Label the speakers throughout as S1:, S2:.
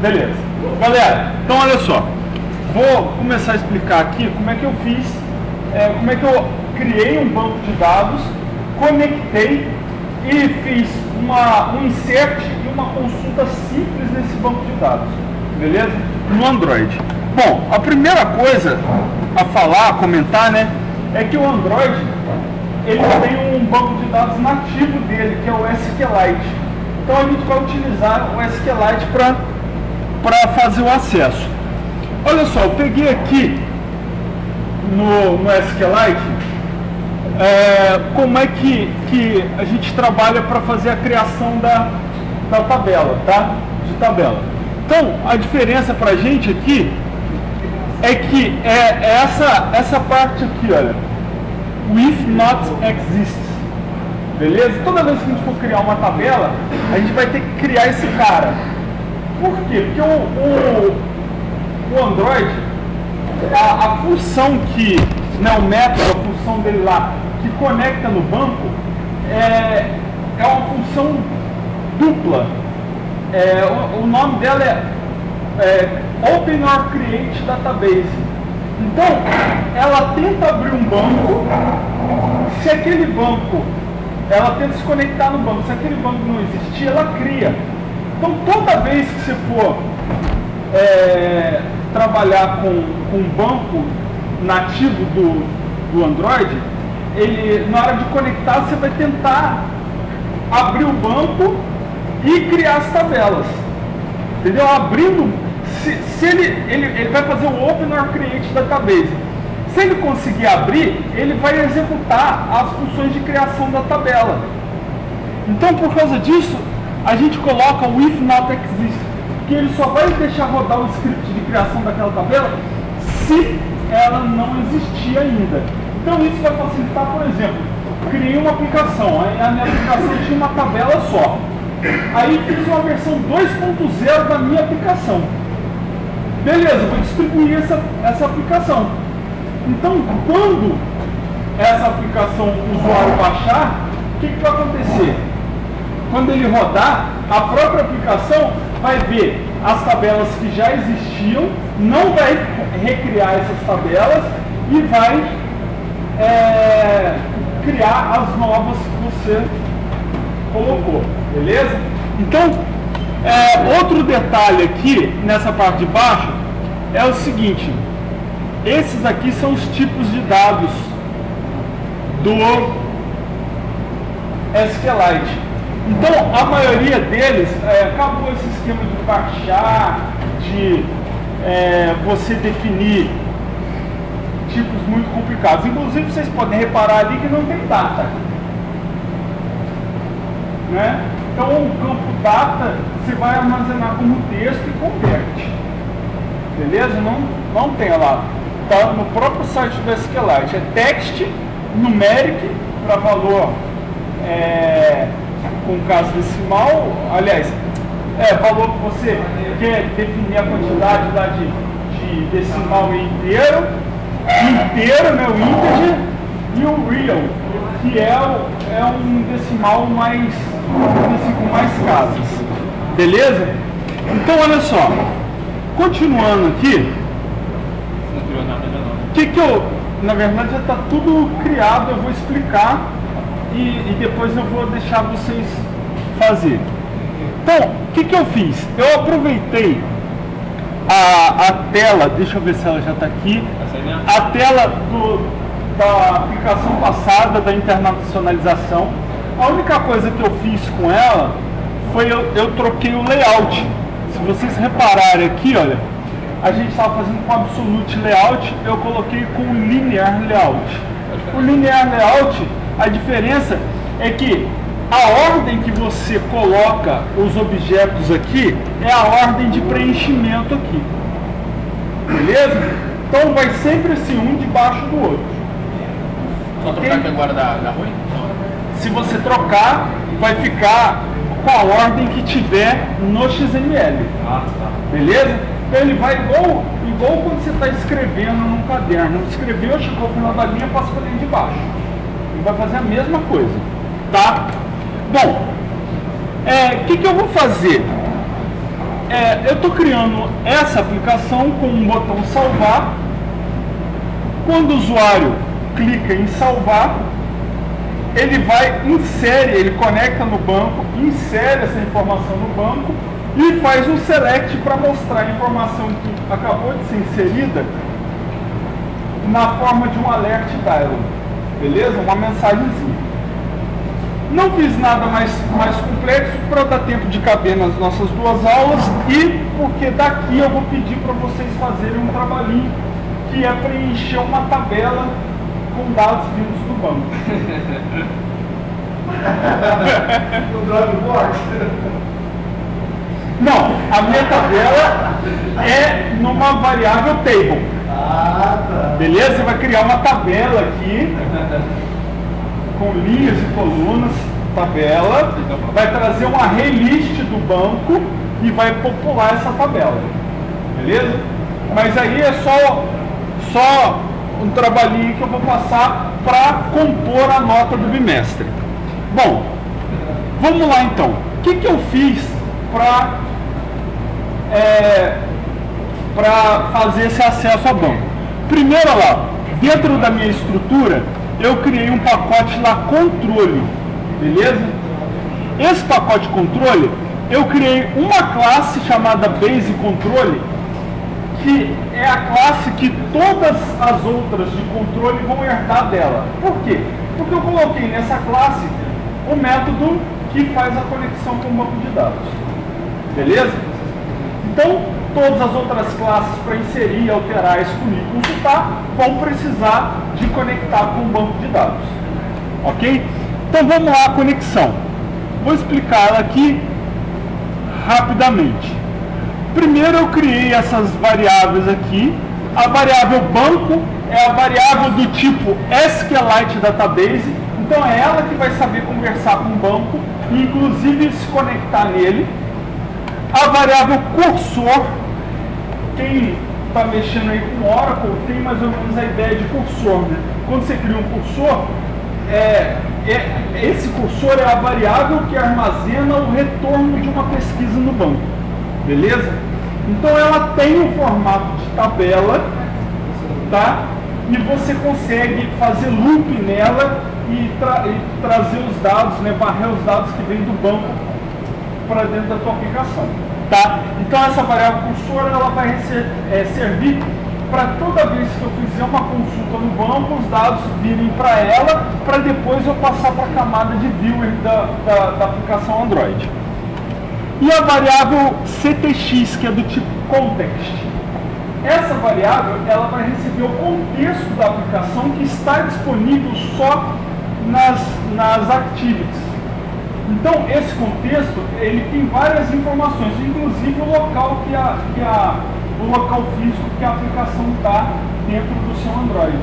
S1: Beleza. Galera, então olha só. Vou começar a explicar aqui como é que eu fiz, como é que eu criei um banco de dados, conectei e fiz um insert e uma consulta simples nesse banco de dados. Beleza? No Android. Bom, a primeira coisa a falar, a comentar, né, é que o Android ele tem um banco de dados nativo dele, que é o SQLite. Então a gente vai utilizar o SQLite para fazer o acesso. Olha só, eu peguei aqui no SQLite como é que a gente trabalha para fazer a criação da tabela, tá? De tabela. Então, a diferença para a gente aqui é que essa parte aqui, olha, with not exists, beleza? Toda vez que a gente for criar uma tabela, a gente vai ter que criar esse cara. Por quê? Porque o Android, a função que, né, o método, a função dele lá, que conecta no banco, é uma função dupla. O nome dela é Open or Create Database. Então, ela tenta abrir um banco, se aquele banco, ela tenta se conectar no banco, se aquele banco não existir, ela cria. Então, toda vez que você for trabalhar com um banco nativo do Android, na hora de conectar, você vai tentar abrir o banco e criar as tabelas. Entendeu? Abrindo, se ele vai fazer o Open or Create Database. Se ele conseguir abrir, ele vai executar as funções de criação da tabela. Então, por causa disso, a gente coloca o if not exist, que ele só vai deixar rodar o script de criação daquela tabela se ela não existir ainda. Então isso vai facilitar, por exemplo, criei uma aplicação, aí a minha aplicação tinha uma tabela só. Aí fiz uma versão 2.0 da minha aplicação. Beleza, vou distribuir essa aplicação. Então, quando essa aplicação o usuário baixar, o que vai acontecer? Quando ele rodar, a própria aplicação vai ver as tabelas que já existiam, não vai recriar essas tabelas e vai criar as novas que você colocou, beleza? Então, outro detalhe aqui, nessa parte de baixo, é o seguinte: esses aqui são os tipos de dados do SQLite. Então, a maioria deles, acabou esse esquema de baixar, de você definir tipos muito complicados. Inclusive, vocês podem reparar ali que não tem data, né? Então, o campo data, você vai armazenar como texto e converte. Beleza? Não tem lá. Está no próprio site do SQLite. É text, numeric, para valor com caso decimal, aliás, valor que você quer definir a quantidade lá de decimal e inteiro, né, o integer, e o real, que é um decimal com mais casas. Beleza? Então, olha só, continuando aqui,
S2: não criou nada ainda não.
S1: que eu, na verdade, já está tudo criado, eu vou explicar e depois eu vou deixar vocês fazer. Então, o que eu fiz? Eu aproveitei a tela, deixa eu ver se ela já está aqui, a tela da aplicação passada da internacionalização. A única coisa que eu fiz com ela foi eu troquei o layout. Se vocês repararem aqui, olha, a gente estava fazendo com Absolute Layout, eu coloquei com Linear Layout. O Linear Layout, a diferença é que a ordem que você coloca os objetos aqui é a ordem de preenchimento aqui. Beleza? Então vai sempre assim, um debaixo do outro.
S2: Só trocar aqui agora da ruim?
S1: Se você trocar, vai ficar com a ordem que tiver no XML.
S2: Ah, tá.
S1: Beleza? Então ele vai igual quando você está escrevendo num caderno. Escreveu, chegou ao final da linha, passa para linha de baixo. Ele vai fazer a mesma coisa. Tá? Bom, o que eu vou fazer? eu estou criando essa aplicação com um botão salvar. Quando o usuário clica em salvar, ele ele conecta no banco, insere essa informação no banco e faz um select para mostrar a informação que acabou de ser inserida na forma de um alert dialog, beleza? Uma mensagenzinha. Não fiz nada mais complexo para dar tempo de caber nas nossas duas aulas e porque daqui eu vou pedir para vocês fazerem um trabalhinho que é preencher uma tabela com dados vindos do banco.
S3: O Dropbox?
S1: Não, a minha tabela é numa variável table.
S3: Ah, tá.
S1: Beleza? Você vai criar uma tabela aqui com linhas e colunas, tabela, vai trazer um array list do banco e vai popular essa tabela. Beleza? Mas aí é só um trabalhinho que eu vou passar para compor a nota do bimestre. Bom, vamos lá então. O que eu fiz para fazer esse acesso a banco? Primeiro, lá, dentro da minha estrutura, eu criei um pacote lá, controle, beleza? Esse pacote controle, eu criei uma classe chamada base controle, que é a classe que todas as outras de controle vão herdar dela. Por quê? Porque eu coloquei nessa classe o método que faz a conexão com o banco de dados. Beleza? Então, todas as outras classes para inserir, alterar, excluir, consultar, vão precisar de conectar com o banco de dados. Ok? Então vamos lá a conexão. Vou explicar ela aqui rapidamente. Primeiro eu criei essas variáveis aqui. A variável banco é a variável do tipo SQLite Database. Então é ela que vai saber conversar com o banco e inclusive se conectar nele. A variável cursor, quem está mexendo aí com Oracle tem mais ou menos a ideia de cursor, né? Quando você cria um cursor, esse cursor é a variável que armazena o retorno de uma pesquisa no banco. Beleza? Então ela tem um formato de tabela, tá? E você consegue fazer loop nela e trazer os dados, né? Varrer os dados que vêm do banco para dentro da tua aplicação, tá? Então essa variável cursor ela vai servir para toda vez que eu fizer uma consulta no banco, os dados virem para ela, para depois eu passar para a camada de viewer da aplicação Android. E a variável CTX, que é do tipo context. Essa variável ela vai receber o contexto da aplicação que está disponível só nas activities. Então, esse contexto, ele tem várias informações, inclusive o local o local físico que a aplicação está dentro do seu Android.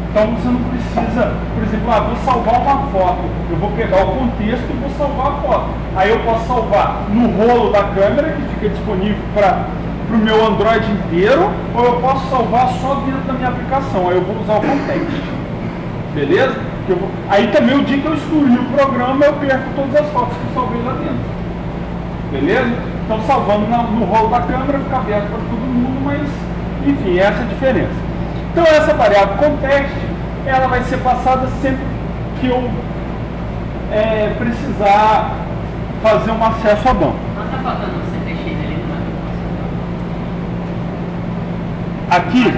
S1: Então, você não precisa, por exemplo, vou salvar uma foto, eu vou pegar o contexto e vou salvar a foto. Aí eu posso salvar no rolo da câmera, que fica disponível para o meu Android inteiro, ou eu posso salvar só dentro da minha aplicação, aí eu vou usar o context. Beleza? Aí também o dia que eu excluir o programa, eu perco todas as fotos que eu salvei lá dentro. Beleza? Então salvando no rolo da câmera, fica aberto para todo mundo, mas enfim, essa é a diferença. Então essa variável context, ela vai ser passada sempre que eu precisar fazer um acesso a banco.
S4: Não está faltando o CTX ali no
S1: Aqui,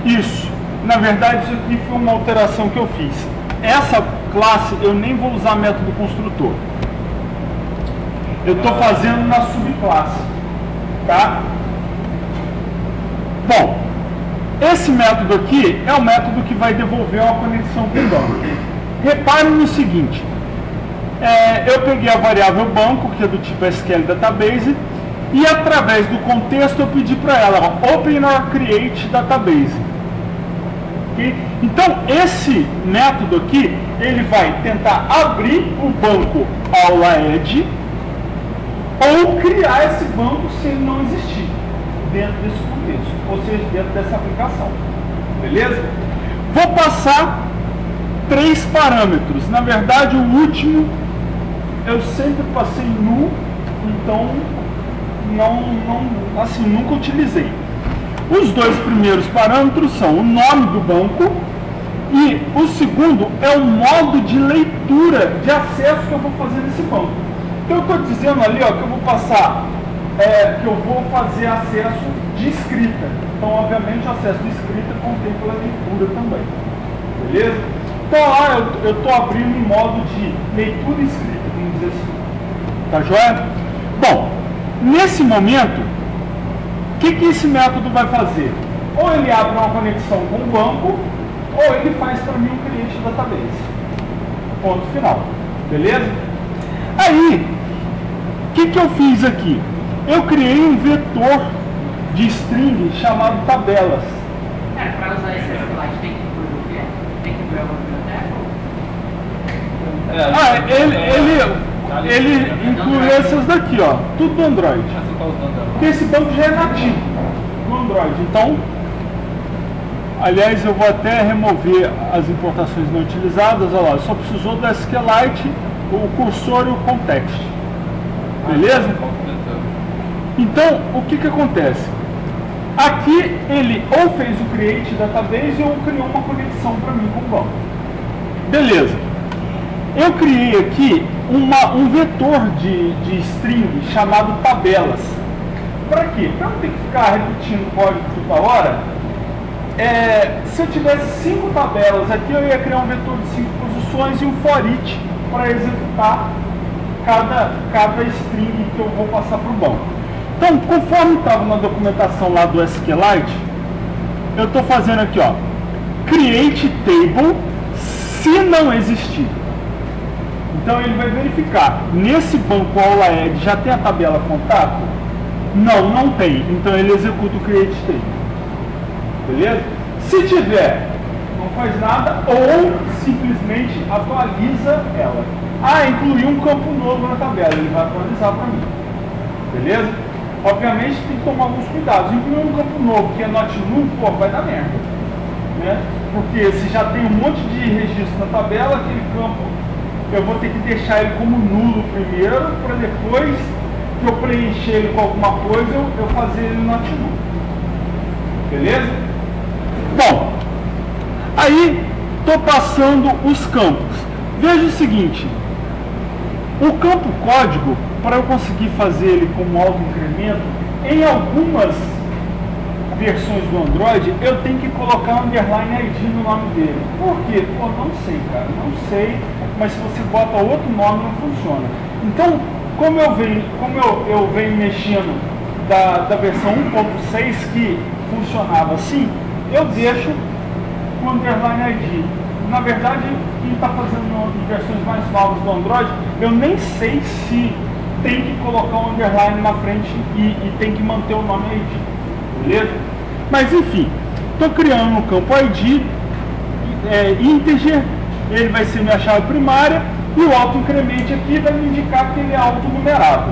S1: isso. Na verdade, isso aqui foi uma alteração que eu fiz. Essa classe eu nem vou usar método construtor. Eu estou fazendo na subclasse, tá? Bom, esse método aqui é o método que vai devolver uma conexão com o banco. Repare no seguinte, eu peguei a variável banco, que é do tipo SQL Database, e através do contexto eu pedi para ela, open or create database. Okay? Então esse método aqui, ele vai tentar abrir o banco aula edge, ou criar esse banco se ele não existir dentro desse contexto, ou seja, dentro dessa aplicação. Beleza? Vou passar 3 parâmetros. Na verdade, o último eu sempre passei nu, então assim, nunca utilizei. Os dois primeiros parâmetros são o nome do banco e o segundo é o modo de leitura, de acesso que eu vou fazer nesse banco. Então eu estou dizendo ali, ó, que eu vou passar, que eu vou fazer acesso de escrita. Então, obviamente, o acesso de escrita contempla a leitura também. Beleza? Então lá eu estou abrindo em modo de leitura e escrita, vamos dizer assim. Tá joia? Bom, nesse momento, o que esse método vai fazer? Ou ele abre uma conexão com o banco, ou ele faz para mim um cliente database. Ponto final. Beleza? Aí, o que eu fiz aqui? Eu criei um vetor de string chamado tabelas.
S4: Para usar esse SQLite tem que incluir o quê? Tem que incluir uma biblioteca?
S1: Ele inclui essas daqui, ó, tudo do Android. Porque esse banco já é nativo no Android. Então, aliás, eu vou até remover as importações não utilizadas. Olha lá, só precisou do SQLite, o cursor e o context. Beleza? Então, o que acontece? Aqui ele ou fez o create database ou criou uma conexão para mim com o banco. Beleza. Eu criei aqui um vetor de string chamado tabelas. Para quê? Para não ter que ficar repetindo o código toda hora. Se eu tivesse 5 tabelas aqui, eu ia criar um vetor de 5 posições e um for each para executar cada string que eu vou passar para o banco. Então, conforme estava na documentação lá do SQLite, eu estou fazendo aqui, ó, create table se não existir. Então ele vai verificar, nesse banco AulaEd já tem a tabela contato? Não tem. Então ele executa o create table. Beleza? Se tiver, não faz nada ou simplesmente atualiza ela. Incluiu um campo novo na tabela, ele vai atualizar para mim. Beleza? Obviamente tem que tomar alguns cuidados. Incluir um campo novo que é not null, pô, vai dar merda. Né? Porque se já tem um monte de registro na tabela, aquele campo eu vou ter que deixar ele como nulo primeiro, para depois que eu preencher ele com alguma coisa, eu fazer ele not null. Beleza? Bom, aí estou passando os campos. Veja o seguinte, o campo código, para eu conseguir fazer ele como auto-incremento, em algumas versões do Android, eu tenho que colocar underline ID no nome dele. Por quê? Pô, não sei, cara, não sei, mas se você bota outro nome, não funciona. Então, como eu venho mexendo da versão 1.6 que funcionava assim, eu deixo com underline ID. Na verdade, quem está fazendo versões mais novas do Android, eu nem sei se tem que colocar um underline na frente e tem que manter o nome ID. Beleza? Mas enfim, estou criando um campo ID integer, ele vai ser minha chave primária e o auto-incremente aqui vai me indicar que ele é auto-numerado.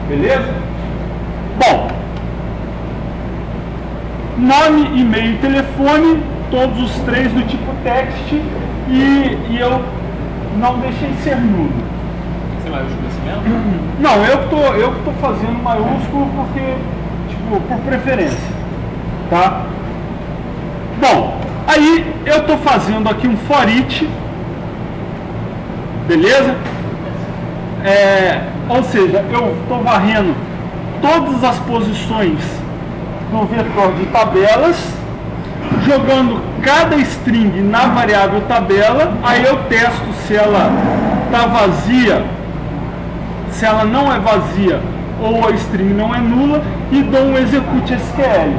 S1: Beleza? Bom, nome, e-mail e telefone, todos os três do tipo text e eu não deixei ser nulo.
S2: Você maiúsculo assim mesmo?
S1: Não, eu que tô fazendo maiúsculo porque, tipo, por preferência, tá? Bom, aí eu tô fazendo aqui um for each, beleza? Ou seja, eu tô varrendo todas as posições do vetor de tabelas, jogando cada string na variável tabela, aí eu testo se ela está vazia, se ela não é vazia ou a string não é nula e dou um execute SQL.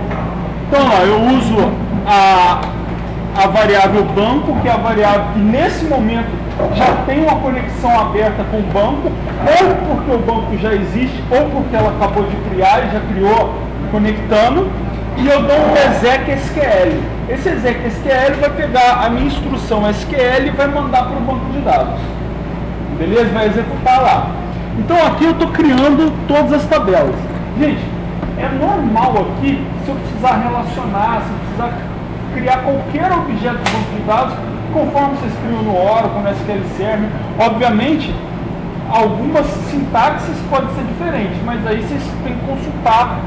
S1: Então lá, eu uso a variável banco, que é a variável que nesse momento já tem uma conexão aberta com o banco, ou porque o banco já existe, ou porque ela acabou de criar e já criou conectando, e eu dou um exec SQL. Esse exec SQL vai pegar a minha instrução SQL e vai mandar para o banco de dados. Beleza? Vai executar lá. Então aqui eu estou criando todas as tabelas. Gente, é normal aqui, se eu precisar relacionar, se eu precisar criar qualquer objeto do banco de dados, conforme vocês criam no Oracle, no SQL Server, obviamente, algumas sintaxes podem ser diferentes, mas aí vocês têm que consultar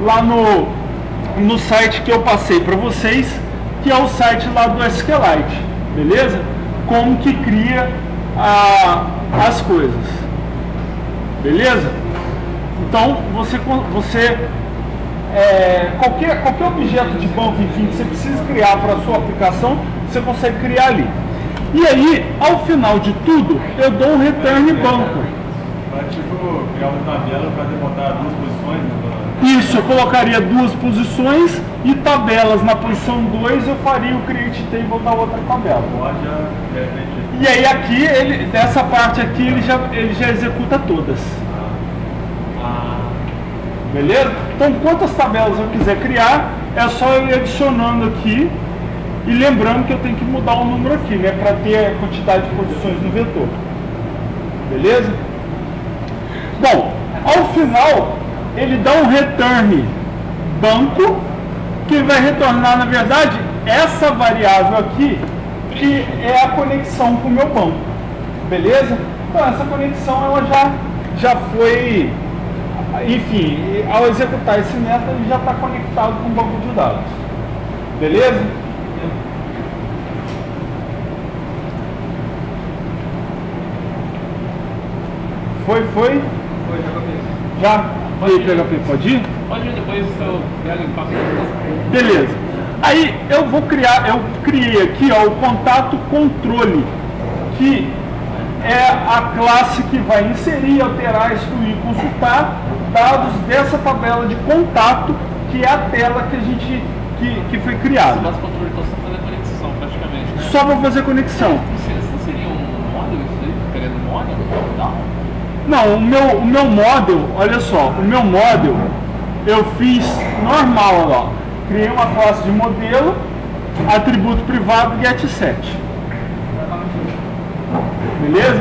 S1: lá no site que eu passei para vocês, que é o site lá do SQLite, beleza? Como que cria as coisas, beleza? Então, qualquer objeto de banco, enfim, que você precisa criar para a sua aplicação, você consegue criar ali. E aí, ao final de tudo, eu dou um return banco.
S3: Vai tipo criar uma tabela para botar duas posições?
S1: Isso, eu colocaria duas posições e tabelas. Na posição 2 eu faria o create table da outra tabela. E aí aqui, dessa parte aqui, ele já executa todas. Beleza? Então, quantas tabelas eu quiser criar, é só eu ir adicionando aqui. E lembrando que eu tenho que mudar o número aqui, né? Para ter a quantidade de posições no vetor. Beleza? Bom, ao final, ele dá um return banco, que vai retornar, na verdade, essa variável aqui, que é a conexão com o meu banco. Beleza? Então, essa conexão, ela já foi... Enfim, ao executar esse método, ele já está conectado com o banco de dados. Beleza? Foi?
S2: Foi,
S1: Já? E aí, PHP, pode ir?
S2: Pode ir, depois eu pego e faço.
S1: Beleza. Aí eu criei aqui, ó, o contato controle, que é a classe que vai inserir, alterar, excluir, consultar dados dessa tabela de contato, que é a tela que a gente que foi criada.
S2: Você faz controle, então só fazer conexão praticamente, né?
S1: Só para fazer conexão.
S2: Isso seria um módulo isso aí? Querendo um módulo? Não.
S1: Não, o meu model, olha só, o meu model eu fiz normal, ó. Criei uma classe de modelo, atributo privado getSet. Beleza?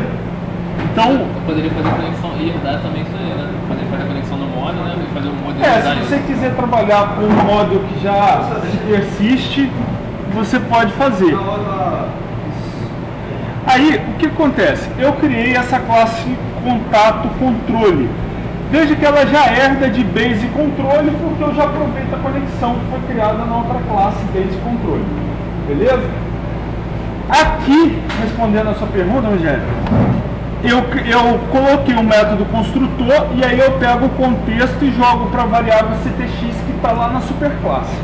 S1: Então,
S2: eu poderia fazer conexão e herdar também isso aí, né? Poderia fazer a conexão no módulo, né? E fazer um modelo.
S1: se você quiser trabalhar com um model que já persiste, você pode fazer. Aí, o que acontece? Eu criei essa classe contato controle. Veja que ela já herda de base controle, porque eu já aproveito a conexão que foi criada na outra classe base controle. Beleza? Aqui, respondendo a sua pergunta, Rogério, eu coloquei um método construtor e aí eu pego o contexto e jogo para a variável CTX que está lá na superclasse.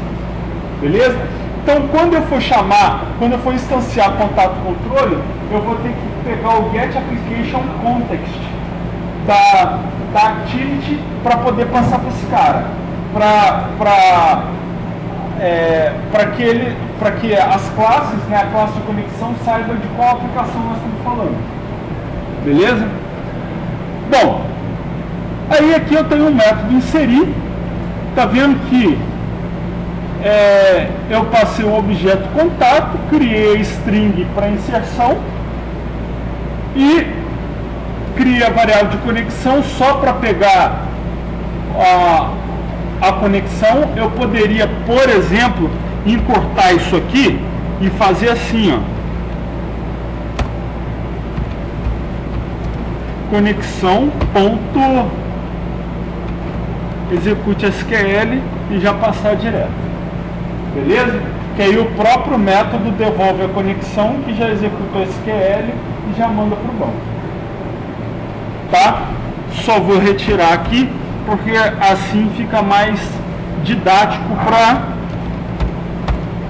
S1: Beleza? Então, quando eu for instanciar contato controle, eu vou ter que pegar o getApplicationContext da activity para poder passar para esse cara, para que as classes, né, a classe de conexão, saiba de qual aplicação nós estamos falando. Beleza? Bom, aí aqui eu tenho um método inserir. Tá vendo que eu passei um objeto contato, criei a string para inserção e criei a variável de conexão só para pegar a conexão. Eu poderia, por exemplo, encurtar isso aqui e fazer assim, ó. Conexão ponto execute SQL e já passar direto. Beleza? Que aí o próprio método devolve a conexão que já executou SQL e já manda para o banco. Tá? Só vou retirar aqui porque assim fica mais didático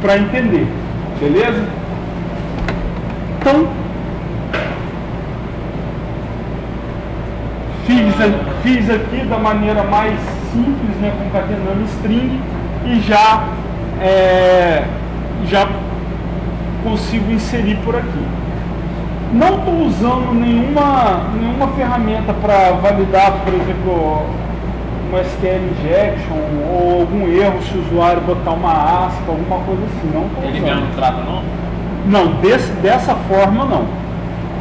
S1: para entender. Beleza? Então, fiz aqui da maneira mais simples, né, concatenando string e já consigo inserir por aqui. Não estou usando nenhuma ferramenta para validar, por exemplo, uma SQL injection ou algum erro se o usuário botar uma aspa, alguma coisa assim. Não estou usando.
S2: Ele mesmo não trata, não?
S1: Não, dessa forma não.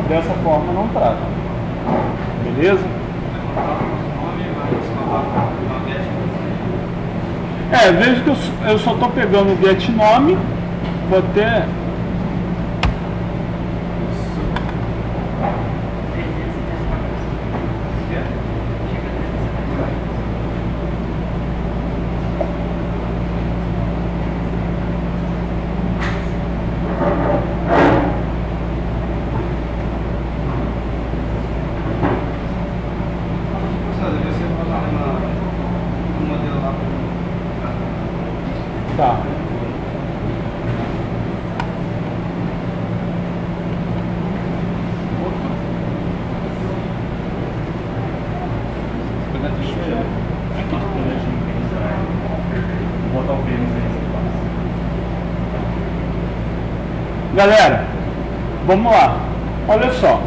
S1: Dessa forma não trata. Beleza? Veja que eu só estou pegando o get nome, vou até... Galera, vamos lá. Olha só.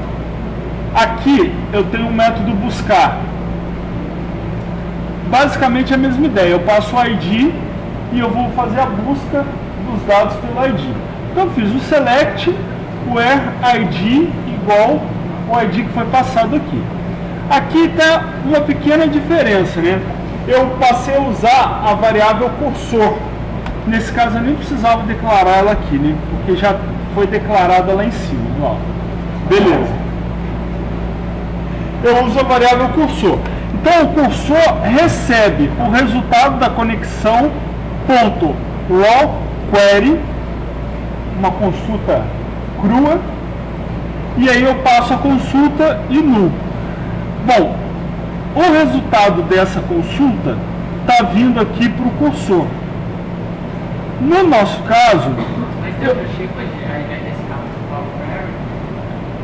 S1: Aqui eu tenho um método buscar. Basicamente a mesma ideia. Eu passo o ID e eu vou fazer a busca dos dados pelo ID. Então eu fiz o select where ID igual o ID que foi passado aqui. Aqui está uma pequena diferença, né? Eu passei a usar a variável cursor. Nesse caso eu nem precisava declarar ela aqui, né? Porque já foi declarada lá em cima. Ó. Beleza. Eu uso a variável cursor. Então o cursor recebe o resultado da conexão .raw query, uma consulta crua, e aí eu passo a consulta e null. Bom, o resultado dessa consulta está vindo aqui para o cursor. No nosso caso,
S4: Mas tem outro tipo de, ao invés desse caso, query?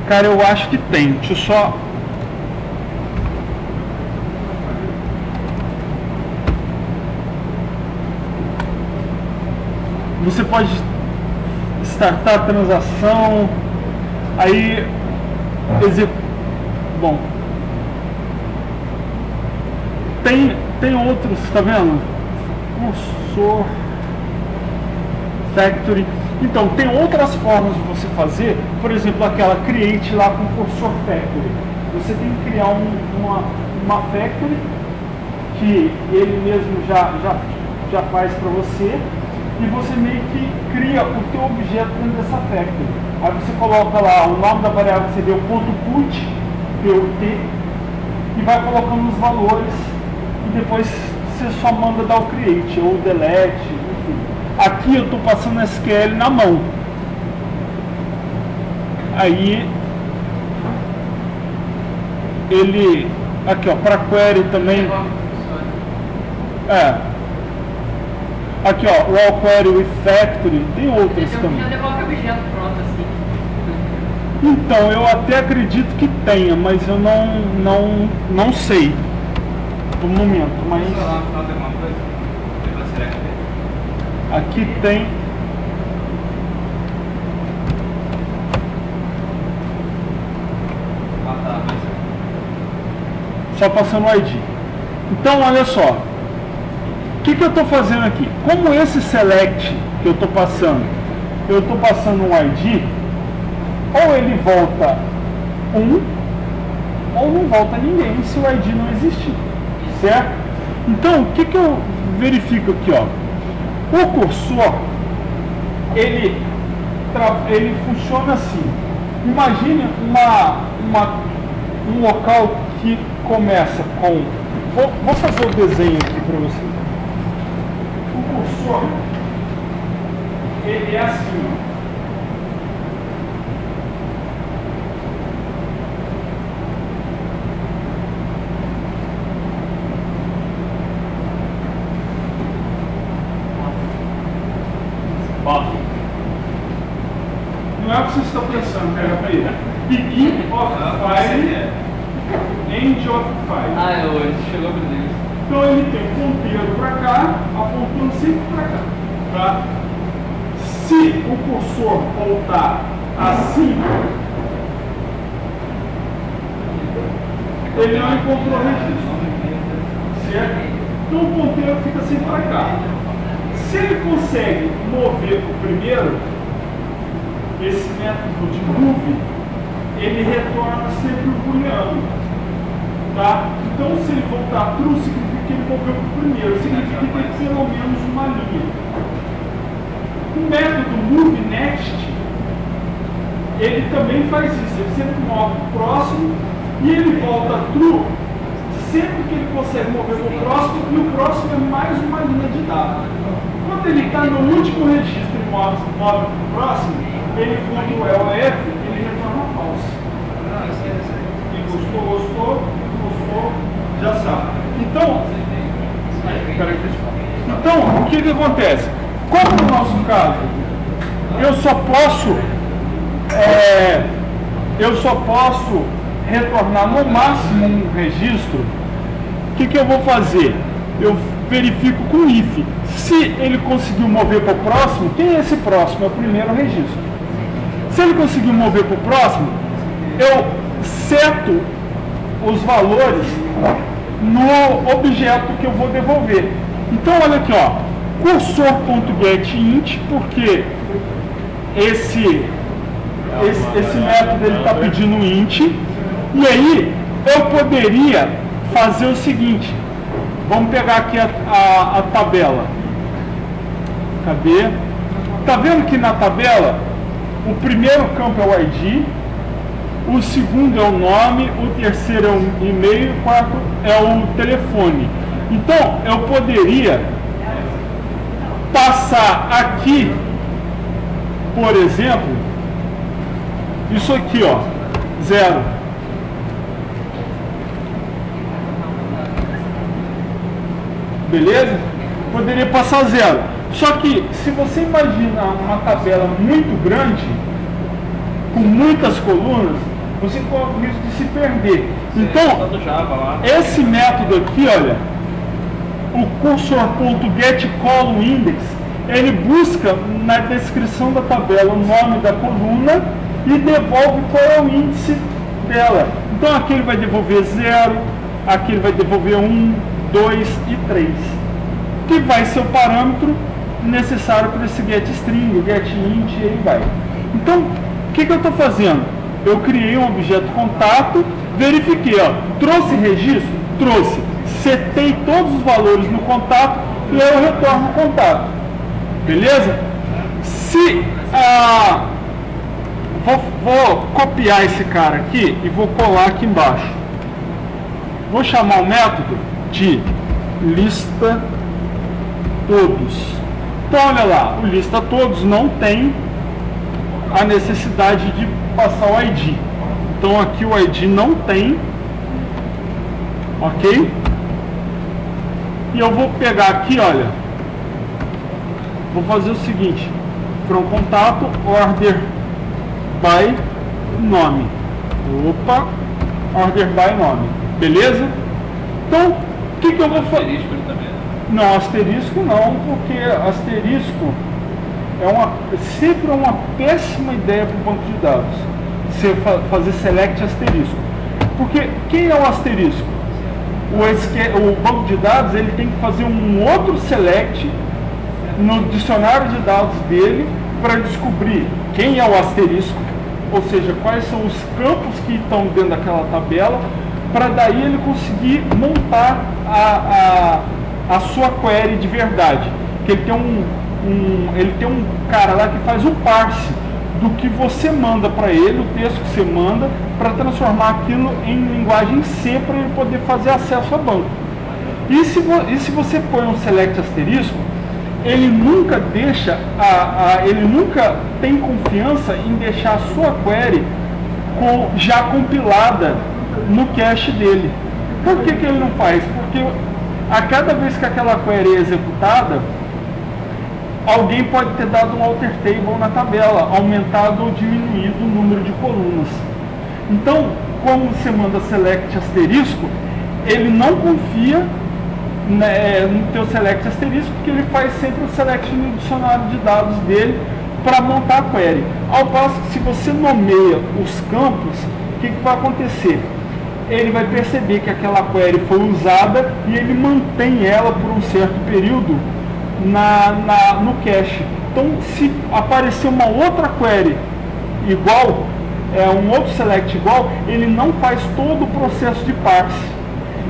S1: cara, eu acho que tem. Deixa eu só... Você pode startar a transação, aí bom, tem outros, tá vendo? Cursor, factory. Então, tem outras formas de você fazer, por exemplo, aquela create lá com cursor factory. Você tem que criar uma factory que ele mesmo já faz para você, e você meio que cria o teu objeto dentro dessa factory. Aí você coloca lá o nome da variável que você deu, .put, PUT, e vai colocando os valores, e depois você só manda dar o create ou o delete, enfim. Aqui eu estou passando SQL na mão. Aí ele, aqui ó, para query também. Aqui ó, raw query with factory, tem outras também.
S4: Já devolve o objeto pronto assim.
S1: Então, eu até acredito que tenha, mas eu não sei no momento, mas aqui tem. Só passando o ID. Então, olha só. O que eu estou fazendo aqui? Como esse select que eu estou passando um ID, ou ele volta 1, ou não volta ninguém se o ID não existir, certo? Então, o que eu verifico aqui, ó? O cursor, ele funciona assim. Imagine um local que começa com... Vou fazer o desenho aqui para vocês. O cursor, ele é assim, ó. Não é o que vocês estão pensando, pega para ele. Begin of file, end of file.
S2: Hoje chegou para Deus.
S1: Então ele tem um ponteiro para cá, apontando sempre para cá. Tá? Se o cursor voltar assim, ele não encontrou registro. Certo? Então o ponteiro fica sempre para cá. Se ele consegue mover o primeiro, esse método de move, ele retorna sempre o booleano. Tá? Então, se ele voltar true, significa que ele moveu para o primeiro, significa que tem pelo menos uma linha. O método moveNext, ele também faz isso, ele sempre move para o próximo e ele volta true sempre que ele consegue mover para o próximo, e o próximo é mais uma linha de dados. Quando ele está no último registro e move para o próximo, ele, quando é o F, ele retorna falso. E gostou, já sabe. Então, o que acontece? Como no nosso caso, eu só posso retornar no máximo um registro, o que eu vou fazer? Eu verifico com if. Se ele conseguiu mover para o próximo, quem é esse próximo? É o primeiro registro. Se ele conseguir mover para o próximo, eu seto os valores no objeto que eu vou devolver. Então olha aqui, ó, cursor.getInt, porque esse método ele está pedindo int, e aí eu poderia fazer o seguinte, vamos pegar aqui a tabela, cadê? Tá vendo que na tabela o primeiro campo é o ID, o segundo é o nome, o terceiro é o e-mail e o quarto é o telefone. Então eu poderia passar aqui, por exemplo, isso aqui, ó, 0. Beleza? Poderia passar 0. Só que, se você imaginar uma tabela muito grande, com muitas colunas, você corre o risco de se perder. Então, esse método aqui, olha, o cursor.getColumnIndex, ele busca na descrição da tabela o nome da coluna e devolve qual é o índice dela. Então aqui ele vai devolver 0, aqui ele vai devolver 1, 2 e 3, que vai ser o parâmetro necessário para esse getString, o getInt, e aí vai. Então, o que eu estou fazendo? Eu criei um objeto contato, verifiquei, ó, trouxe registro? Trouxe. Setei todos os valores no contato e aí eu retorno o contato. Beleza? Se vou copiar esse cara aqui e vou colar aqui embaixo. Vou chamar o método de lista todos. Então olha lá, o lista todos não tem a necessidade de passar o ID. Então aqui o ID não tem, ok? E eu vou pegar aqui, olha, vou fazer o seguinte, from contato order by nome. Opa, order by nome, beleza? Então, o que eu vou fazer? Não, asterisco não, porque asterisco sempre é uma péssima ideia para o banco de dados. Você fazer select asterisco. Porque quem é o asterisco? O banco de dados ele tem que fazer um outro select no dicionário de dados dele para descobrir quem é o asterisco, ou seja, quais são os campos que estão dentro daquela tabela, para daí ele conseguir montar a sua query de verdade. Que ele tem um cara lá que faz um parse do que você manda para ele, o texto que você manda, para transformar aquilo em linguagem C para ele poder fazer acesso a banco. E se você põe um select asterisco, ele nunca deixa, ele nunca tem confiança em deixar a sua query já compilada no cache dele. Por que ele não faz? Porque a cada vez que aquela query é executada, alguém pode ter dado um alter table na tabela, aumentado ou diminuído o número de colunas. Então, como você manda select asterisco, ele não confia no teu select asterisco, porque ele faz sempre o select no dicionário de dados dele para montar a query. Ao passo que se você nomeia os campos, o que vai acontecer? Ele vai perceber que aquela query foi usada e ele mantém ela por um certo período no cache. Então, se aparecer uma outra query igual, um outro select igual, ele não faz todo o processo de parse.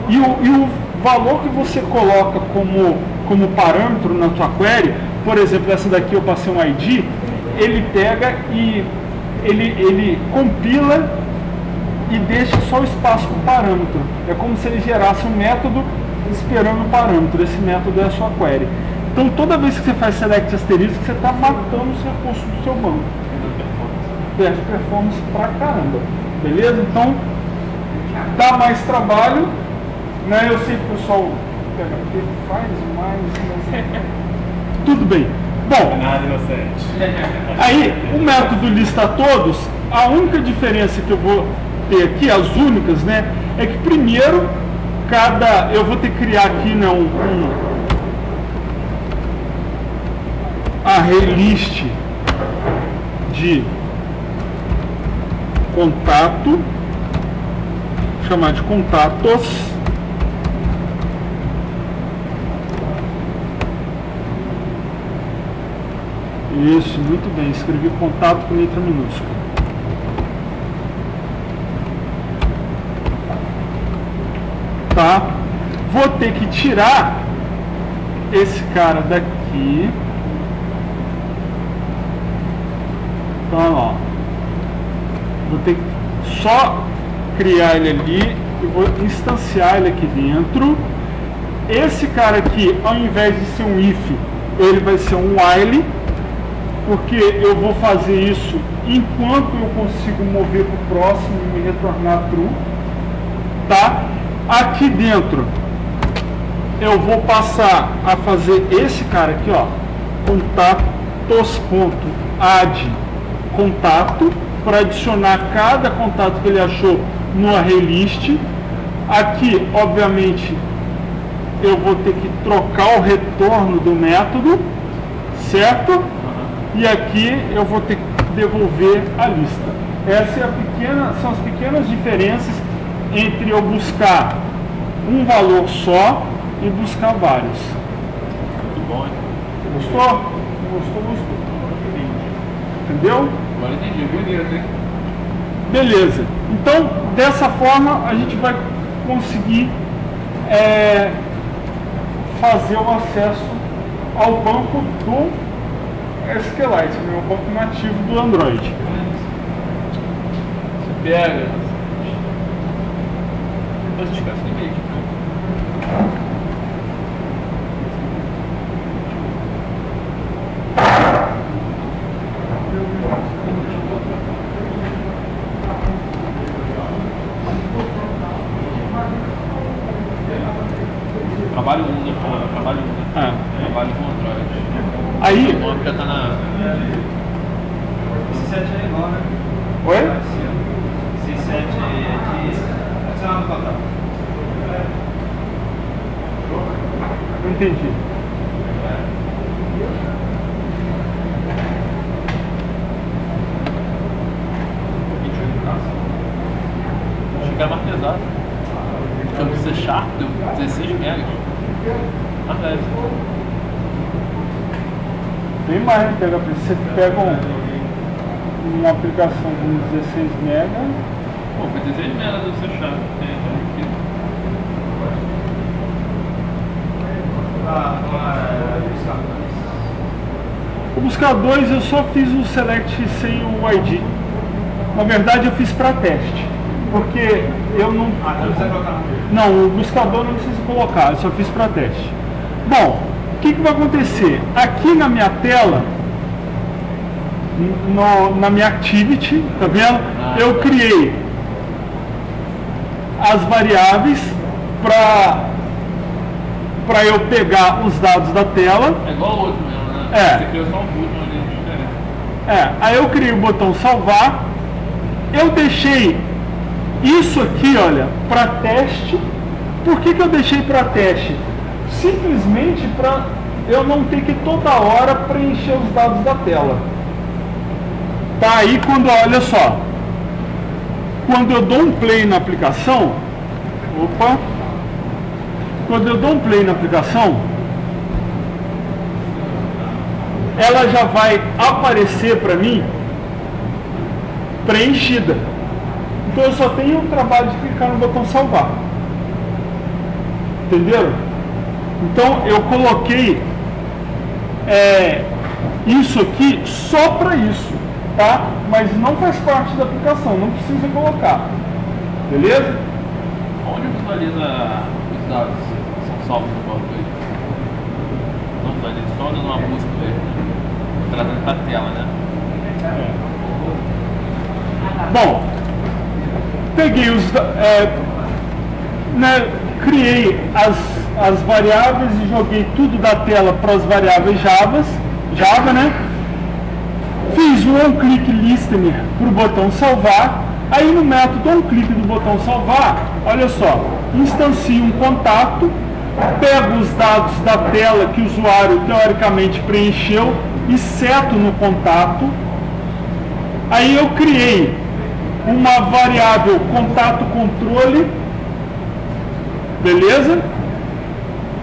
S1: E o valor que você coloca como parâmetro na sua query, por exemplo, essa daqui eu passei um ID, ele pega e ele compila e deixa só o espaço para o parâmetro. É como se ele gerasse um método esperando o parâmetro. Esse método é a sua query. Então, toda vez que você faz select asterisco, você está matando os recursos do seu banco. Perde performance pra caramba. Beleza? Então, dá mais trabalho. Né? Eu sei que o pessoal faz mais. Tudo bem. Bom,
S3: Nada inocente.
S1: aí o método lista todos, a única diferença que eu vou ter aqui, as únicas, né? É que primeiro, eu vou ter que criar aqui, né, array list de contato, chamar de contatos. Isso, muito bem, escrevi contato com letra minúscula. Tá? Vou ter que tirar esse cara daqui. Então, ó, vou ter que só criar ele ali e vou instanciar ele aqui dentro. Esse cara aqui, ao invés de ser um if, ele vai ser um while, porque eu vou fazer isso enquanto eu consigo mover para o próximo e me retornar true, tá? Aqui dentro eu vou passar a fazer esse cara aqui, ó, contatos.add contato, para adicionar cada contato que ele achou no array list. Aqui, obviamente, eu vou ter que trocar o retorno do método, certo? E aqui eu vou ter que devolver a lista. Essa é são as pequenas diferenças entre eu buscar um valor só e buscar vários.
S2: Muito bom, hein?
S1: Gostou? Gostou? Entendeu?
S2: Agora entendi, bonito, hein?
S1: Beleza. Então, dessa forma, a gente vai conseguir fazer o acesso ao banco do SQLite, né? O banco nativo do Android.
S2: Você pega. Depois de ficar sem vídeo. Trabalho 1, né? Trabalho 1, né? Trabalho com Android.
S1: Aí.
S2: O nome já tá na.
S3: Esse 7 é igual, né?
S1: Oi?
S3: Esse 7 é de. Adicionar no total.
S1: Não entendi.
S2: Achei que era mais pesado. Porque o C Sharp deu 16 megas. Mais leve.
S1: Bem mais, você pega uma aplicação com 16 MB.
S2: Pô, foi 16 megas do C Sharp. Tem aqui.
S1: O buscar 2 eu só fiz o select sem o ID. Na verdade eu fiz para teste. Porque eu não.
S3: Não precisa colocar.
S1: Não, o buscador não precisa colocar, eu só fiz para teste. Bom, o que vai acontecer? Aqui na minha tela, na minha activity, tá vendo? Eu criei as variáveis para eu pegar os dados da tela.
S2: É igual o outro mesmo, né?
S1: É.
S2: Você criou só um boot ali diferente.
S1: Aí eu criei o botão salvar. Eu deixei isso aqui, olha, para teste. Por que eu deixei para teste? Simplesmente para eu não ter que toda hora preencher os dados da tela. Tá aí quando, olha só, quando eu dou um play na aplicação, quando eu dou um play na aplicação, ela já vai aparecer para mim preenchida. Então eu só tenho o trabalho de clicar no botão salvar. Entenderam? Então eu coloquei isso aqui só para isso, tá? Mas não faz parte da aplicação, não precisa colocar. Beleza?
S2: Onde visualiza os dados que são salvos no banco aí? Não visualiza, só dando uma busca mesmo, né? Trazendo para a tela, né?
S1: Bom, peguei criei as variáveis e joguei tudo da tela para as variáveis Java, né? Fiz o onClick listener para o botão salvar. Aí no método onClick do botão salvar, olha só, instancio um contato, pego os dados da tela que o usuário teoricamente preencheu e seto no contato. Aí eu criei uma variável contato controle, beleza?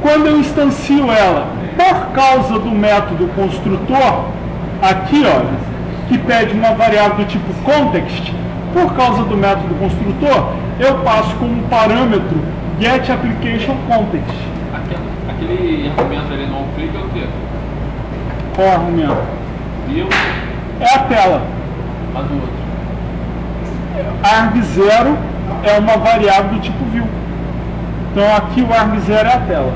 S1: Quando eu instancio ela por causa do método construtor, aqui ó, que pede uma variável do tipo context, por causa do método construtor, eu passo como parâmetro getApplicationContext.
S2: Aquele argumento ali no onClick é o quê?
S1: Qual argumento?
S2: View.
S1: É a tela.
S2: Mas o outro.
S1: arg0 é uma variável do tipo view. Então aqui o arg0 é a tela.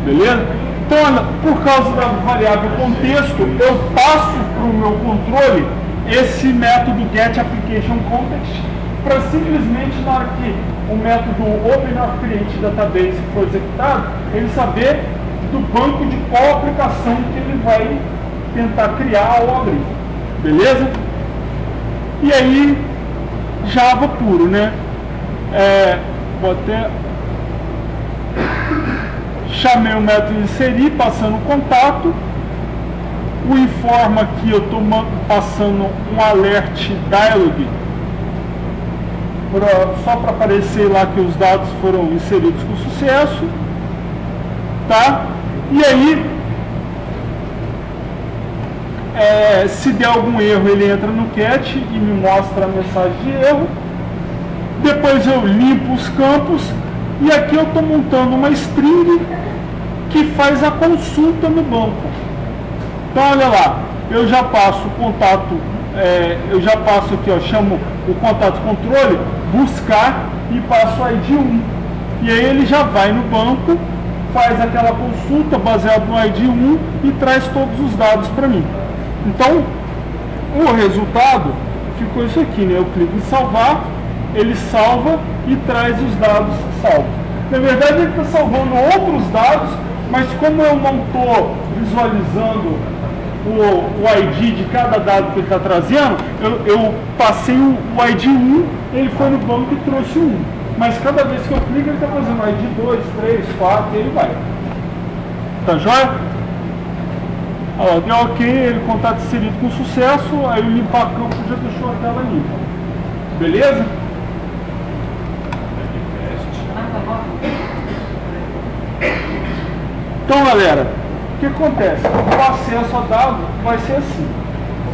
S1: Beleza? Então, olha, por causa da variável contexto, eu passo para o meu controle esse método getApplicationContext para simplesmente, na hora que o método OpenCreateDatabase for executado, ele saber do banco de qual aplicação que ele vai tentar criar ou abrir. Beleza? E aí, Java puro, né? Vou até... Chamei o método inserir, passando contato. O informa aqui, eu estou passando um alert dialog, só para aparecer lá que os dados foram inseridos com sucesso. Tá? E aí, se der algum erro, ele entra no cat e me mostra a mensagem de erro. Depois eu limpo os campos. E aqui eu estou montando uma string que faz a consulta no banco. Então, olha lá, eu já passo o contato, eu já passo aqui, ó, chamo o contato controle, buscar e passo o ID 1. E aí ele já vai no banco, faz aquela consulta baseado no ID 1 e traz todos os dados para mim. Então, o resultado ficou isso aqui, né? Eu clico em salvar, ele salva e traz os dados salvos. Na verdade, ele está salvando outros dados, mas como eu não estou visualizando o ID de cada dado que ele está trazendo, eu passei o ID 1, ele foi no banco e trouxe o 1. Mas cada vez que eu clico, ele está fazendo o ID 2, 3, 4 e ele vai. Tá joia? Ó, deu ok, ele contato inserido com sucesso, aí o limpar campo já deixou a tela limpa. Beleza? Então, galera, o que acontece? O acesso a dados vai ser assim.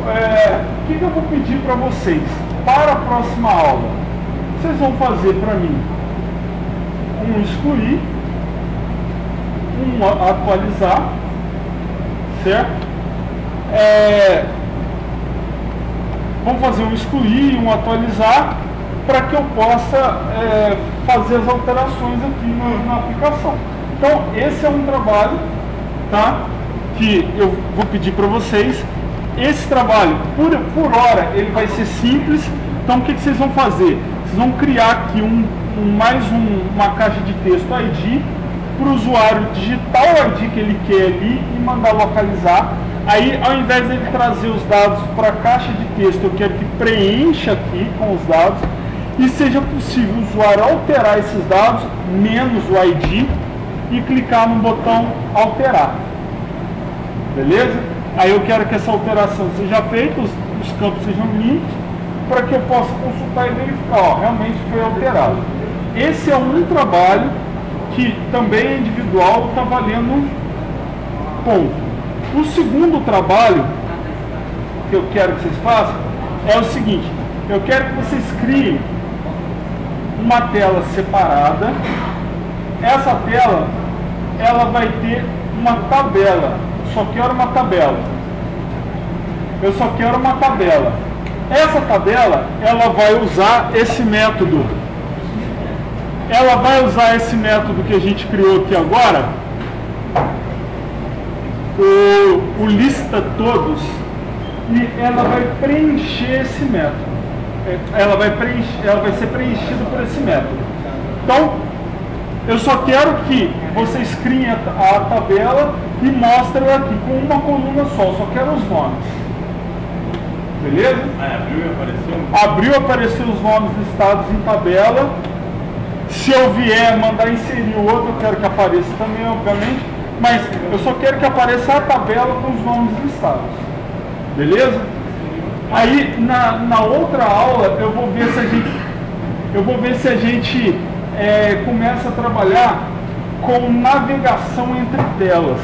S1: O que eu vou pedir para vocês? Para a próxima aula, vocês vão fazer para mim um excluir, um atualizar, certo? Vamos fazer um excluir e um atualizar para que eu possa fazer as alterações aqui na aplicação. Então, esse é um trabalho, tá, que eu vou pedir para vocês. Esse trabalho, por hora, ele vai ser simples. Então, o que vocês vão fazer? Vocês vão criar aqui uma caixa de texto ID para o usuário digitar o ID que ele quer ali e mandar localizar. Aí, ao invés de ele trazer os dados para a caixa de texto, eu quero que preencha aqui com os dados e seja possível o usuário alterar esses dados, menos o ID, e clicar no botão alterar. Beleza? Aí eu quero que essa alteração seja feita, os campos sejam limpos, para que eu possa consultar e verificar, ó, realmente foi alterado. Esse é um trabalho que também é individual, está valendo ponto. O segundo trabalho que eu quero que vocês façam é o seguinte: eu quero que vocês criem uma tela separada. Essa tela, ela vai ter uma tabela. Só quero uma tabela. Eu só quero uma tabela. Essa tabela, ela vai usar esse método. Ela vai usar esse método que a gente criou aqui agora, o lista todos, e ela vai preencher esse método. Ela vai ser preenchida por esse método. Então, eu só quero que vocês criem a tabela e mostrem aqui com uma coluna só. Só quero os nomes. Beleza?
S3: Abriu e apareceu?
S1: Abriu, apareceu os nomes listados em tabela. Se eu vier mandar inserir o outro, eu quero que apareça também, obviamente. Mas eu só quero que apareça a tabela com os nomes listados. Beleza? Aí na outra aula eu vou ver se a gente começa a trabalhar com navegação entre telas.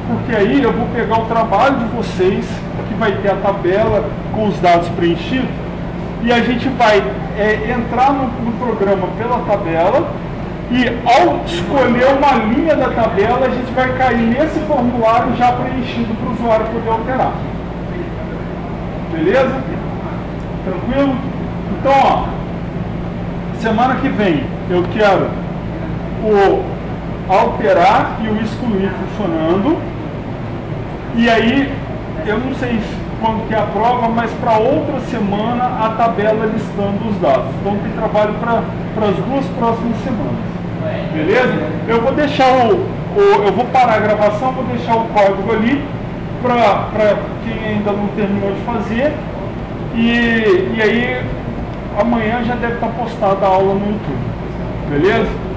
S1: Porque aí eu vou pegar o trabalho de vocês, que vai ter a tabela com os dados preenchidos, e a gente vai entrar no programa pela tabela, e ao escolher uma linha da tabela, a gente vai cair nesse formulário já preenchido para o usuário poder alterar. Beleza? Tranquilo? Então, ó, semana que vem eu quero o alterar e o excluir funcionando. E aí, eu não sei quando que é a prova, mas para outra semana a tabela listando os dados. Então tem trabalho para as 2 próximas semanas. Beleza? Eu vou deixar eu vou parar a gravação, vou deixar o código ali para quem ainda não terminou de fazer. E aí amanhã já deve estar postada a aula no YouTube. Beleza?